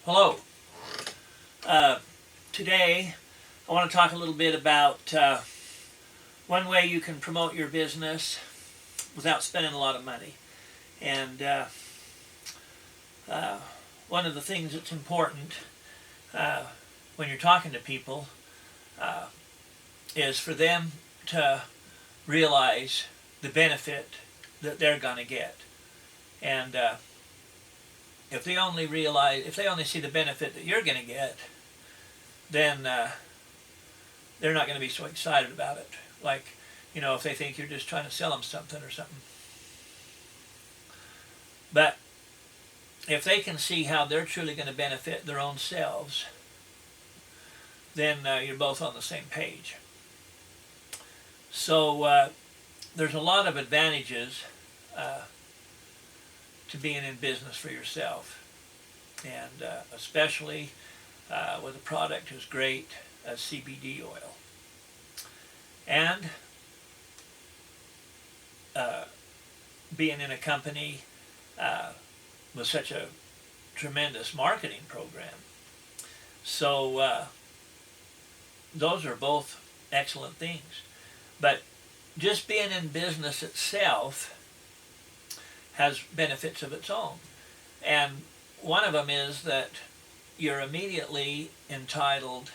Hello. Uh, Today, I want to talk a little bit about one way you can promote your business without spending a lot of money. And uh, one of the things that's important uh, when you're talking to people uh, is for them to realize the benefit that they're going to get. And if they only see the benefit that you're going to get, then they're not going to be so excited about it. Like, if they think you're just trying to sell them something or something. But if they can see how they're truly going to benefit their own selves, then you're both on the same page. So there's a lot of advantages uh, to being in business for yourself, and especially with a product as great as CBD oil. And uh, being in a company with such a tremendous marketing program. So those are both excellent things. But just being in business itself has benefits of its own. And one of them is that you're immediately entitled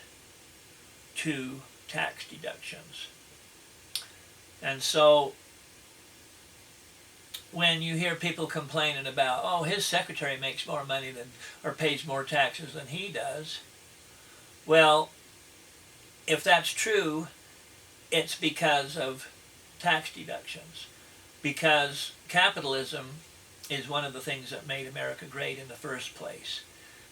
to tax deductions. And so when you hear people complaining about, oh, his secretary makes more money than, or pays more taxes than he does, well, if that's true, it's because of tax deductions. Because capitalism is one of the things that made America great in the first place.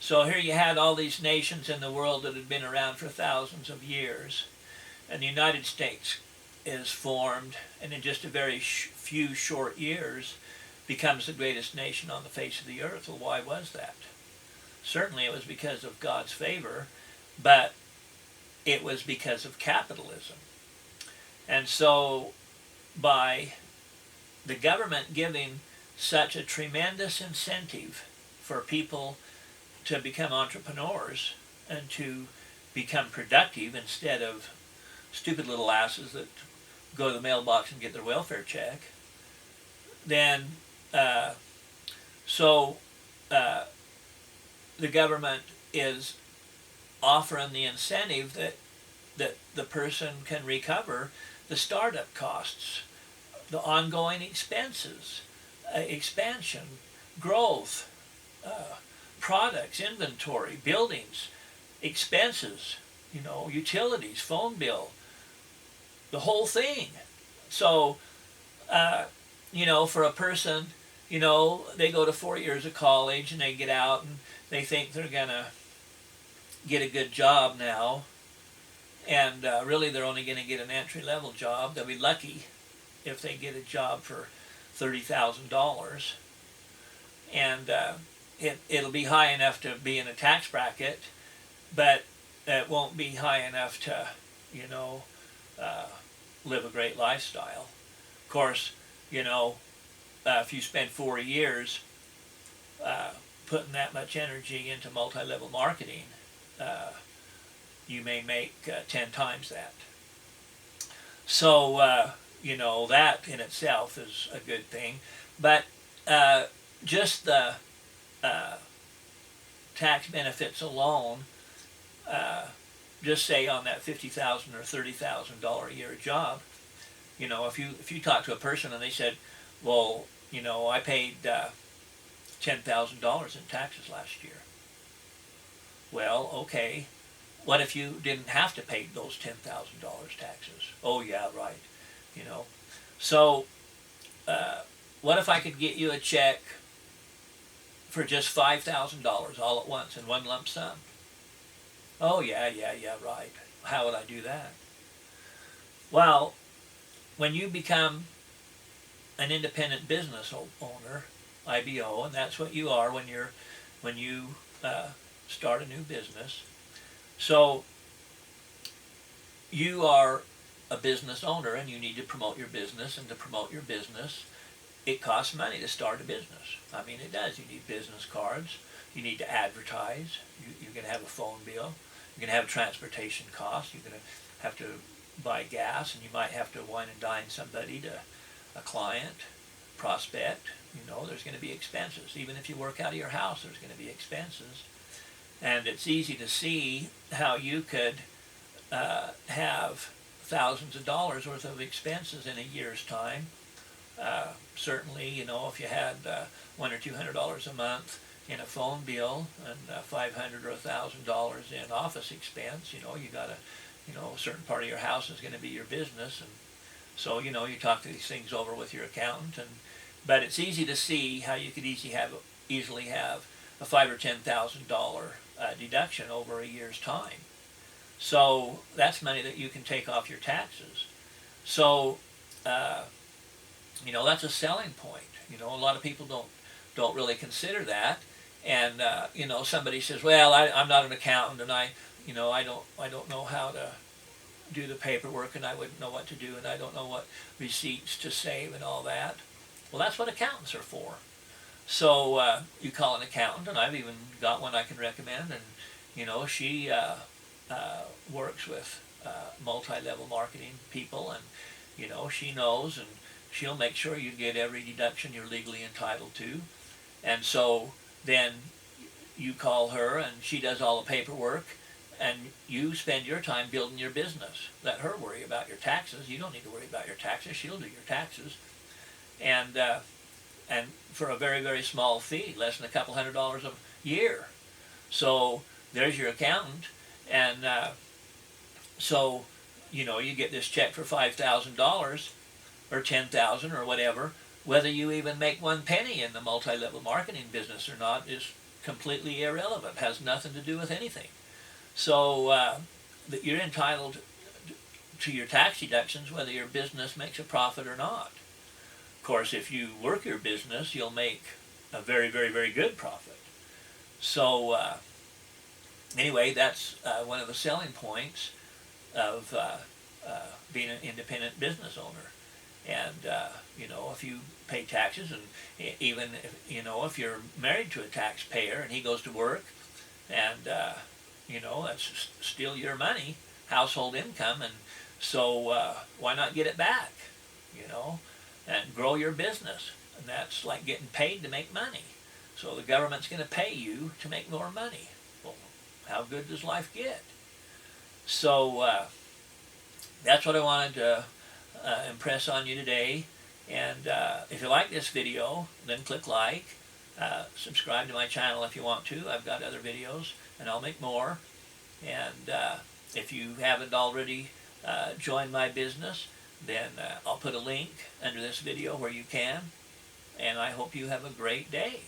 So here you had all these nations in the world that had been around for thousands of years, and the United States is formed, and in just a very few short years becomes the greatest nation on the face of the earth. Well, why was that? Certainly it was because of God's favor, but it was because of capitalism. And so by the government giving such a tremendous incentive for people to become entrepreneurs and to become productive instead of stupid little asses that go to the mailbox and get their welfare check, then uh, so uh, the government is offering the incentive that the person can recover the startup costs, the ongoing expenses, expansion, growth, products, inventory, buildings, expenses, utilities, phone bill, the whole thing. So, for a person, they go to 4 years of college and they get out and they think they're going to get a good job now. And really, they're only going to get an entry-level job. They'll be lucky if they get a job for $30,000. And it'll be high enough to be in a tax bracket, but it won't be high enough to, uh, live a great lifestyle. Of course, if you spend 4 years putting that much energy into multi-level marketing, you may make 10 times that. So, that in itself is a good thing. But just the tax benefits alone, just say on that $50,000 or $30,000 a year job, if you talk to a person and they said, well, I paid $10,000 in taxes last year. Well, okay. What if you didn't have to pay those $10,000 taxes? Oh yeah, right. So what if I could get you a check for just $5,000 all at once in one lump sum? Oh yeah, right. How would I do that? Well, when you become an independent business owner, IBO, and that's what you are when you start a new business. So you are a business owner and you need to promote your business, and to promote your business it costs money to start a business. I mean, it does. You need business cards. You need to advertise. You're going to have a phone bill. You're going to have transportation costs. You're going to have to buy gas, and you might have to wine and dine somebody, a client, prospect. There's going to be expenses. Even if you work out of your house, there's going to be expenses. And it's easy to see how you could have thousands of dollars worth of expenses in a year's time. Certainly, if you had $100 or $200 a month in a phone bill and $500 or $1,000 in office expense, you got a certain part of your house is going to be your business, and so you talk these things over with your accountant, but it's easy to see how you could easily have a $5,000 or $10,000 deduction over a year's time. So that's money that you can take off your taxes. So that's a selling point. A lot of people don't really consider that, and somebody says, well, I'm not an accountant, and I don't know how to do the paperwork, and I wouldn't know what to do, and I don't know what receipts to save and all that. Well, that's what accountants are for. So you call an accountant, and I've even got one I can recommend, and she works with multi-level marketing people, and she knows, and she'll make sure you get every deduction you're legally entitled to. And so then you call her, and she does all the paperwork, and you spend your time building your business. Let her worry about your taxes. You don't need to worry about your taxes. She'll do your taxes. And for a very, very small fee, less than a couple $100 a year. So there's your accountant. And so, you get this check for $5,000 or $10,000 or whatever. Whether you even make one penny in the multi-level marketing business or not is completely irrelevant. Has nothing to do with anything. So that you're entitled to your tax deductions whether your business makes a profit or not. Of course, if you work your business, you'll make a very, very, very good profit. So anyway, that's one of the selling points of being an independent business owner. And if you pay taxes, and even if you're married to a taxpayer and he goes to work, and that's still your money, household income, and so why not get it back, and grow your business? And that's like getting paid to make money. So the government's going to pay you to make more money. Well, how good does life get? So that's what I wanted to impress on you today. And if you like this video, then click like. Subscribe to my channel if you want to. I've got other videos, and I'll make more. And if you haven't already joined my business, then I'll put a link under this video where you can. And I hope you have a great day.